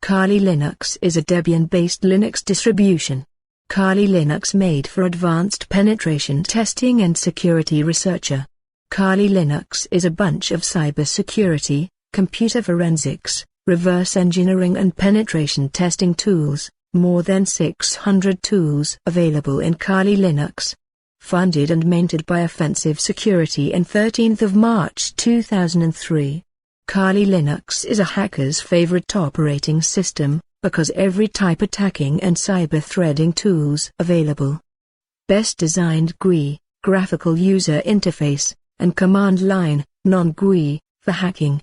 Kali Linux is a Debian-based Linux distribution. Kali Linux made for advanced penetration testing and security researcher. Kali Linux is a bunch of cybersecurity, computer forensics, reverse engineering and penetration testing tools, more than 600 tools available in Kali Linux. Funded and maintained by Offensive Security on 13th of March 2003. Kali Linux is a hacker's favorite operating system, because every type attacking and cyber-threading tools available. Best designed GUI, graphical user interface, and command line, non-GUI, for hacking.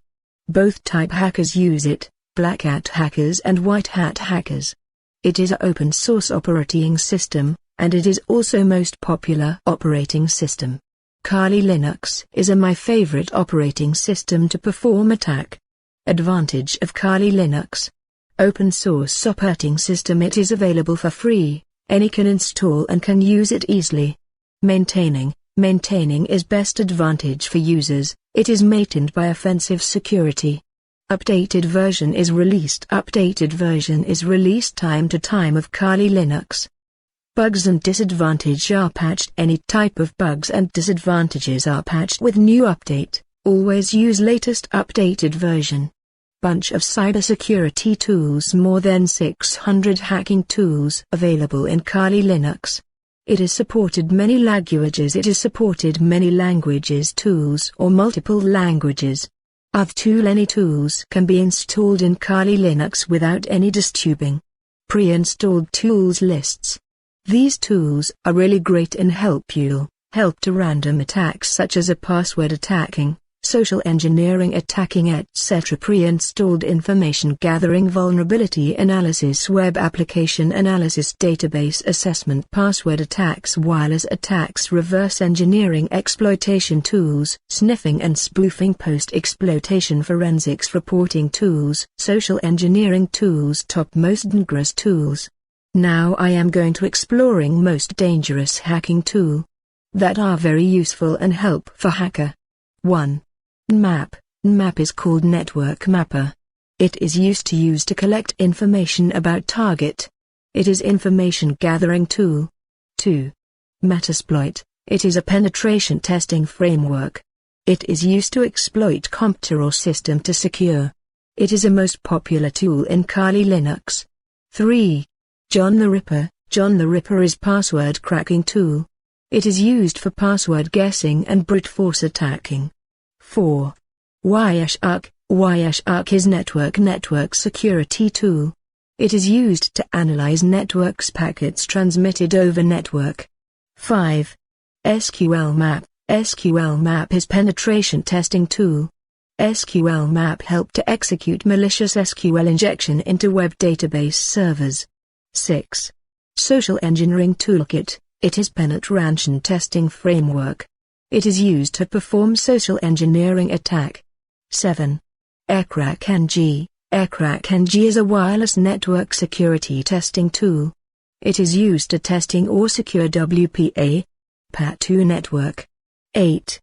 Both type hackers use it, black hat hackers and white hat hackers. It is an open source operating system, and it is also most popular operating system. Kali Linux is my favorite operating system to perform attack. Advantage of Kali Linux. Open source operating system. It is available for free, any can install and can use it easily. Maintaining is best advantage for users, it is maintained by Offensive Security. Updated version is released. Updated version is released time to time of Kali Linux. Bugs and disadvantage are patched. Any type of bugs and disadvantages are patched with new update. Always use latest updated version. Bunch of cybersecurity tools. More than 600 hacking tools available in Kali Linux. It is supported many languages. It is supported many languages tools or multiple languages. Any tools can be installed in Kali Linux without any disturbing. Pre-installed tools lists. These tools are really great and help to random attacks such as a password attacking, social engineering attacking etc. Pre-installed information gathering, vulnerability analysis, web application analysis, database assessment, password attacks, wireless attacks, reverse engineering, exploitation tools, sniffing and spoofing, post-exploitation forensics, reporting tools, social engineering tools, top most dangerous tools. Now I am going to exploring most dangerous hacking tool that are very useful and help for hacker. 1. Map. Map is called network mapper. It is used to collect information about target. It is information gathering tool. 2. Metasploit. It is a penetration testing framework. It is used to exploit computer or system to secure. It is a most popular tool in Kali Linux. 3. John the Ripper. John the Ripper is password cracking tool. It is used for password guessing and brute force attacking. 4. Wireshark. Wireshark is network security tool. It is used to analyze networks packets transmitted over network. 5. SQL Map. SQL Map is penetration testing tool. SQL Map help to execute malicious SQL injection into web database servers. 6. Social Engineering Toolkit. It is penetration testing framework. It is used to perform social engineering attack. 7. ehtical. ehtical is a wireless network security testing tool. It is used to testing or secure WPA, PAT2 network. 8.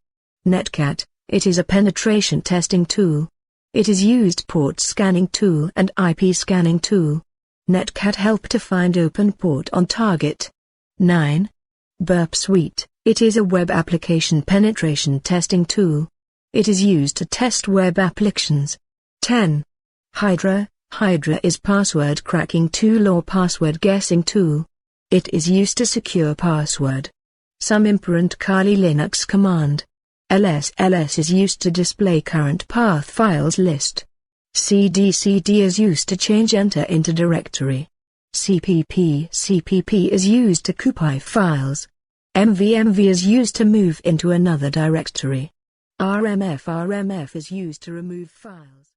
Netcat. It is a penetration testing tool. It is used port scanning tool and IP scanning tool. Netcat help to find open port on target. 9. Burp Suite. It is a web application penetration testing tool. It is used to test web applications. 10. Hydra. Hydra is password cracking tool or password guessing tool. It is used to secure password. Some important Kali Linux command. ls is used to display current path files list. cd is used to change enter into directory. cpp is used to copy files. mv is used to move into another directory. rmf is used to remove files.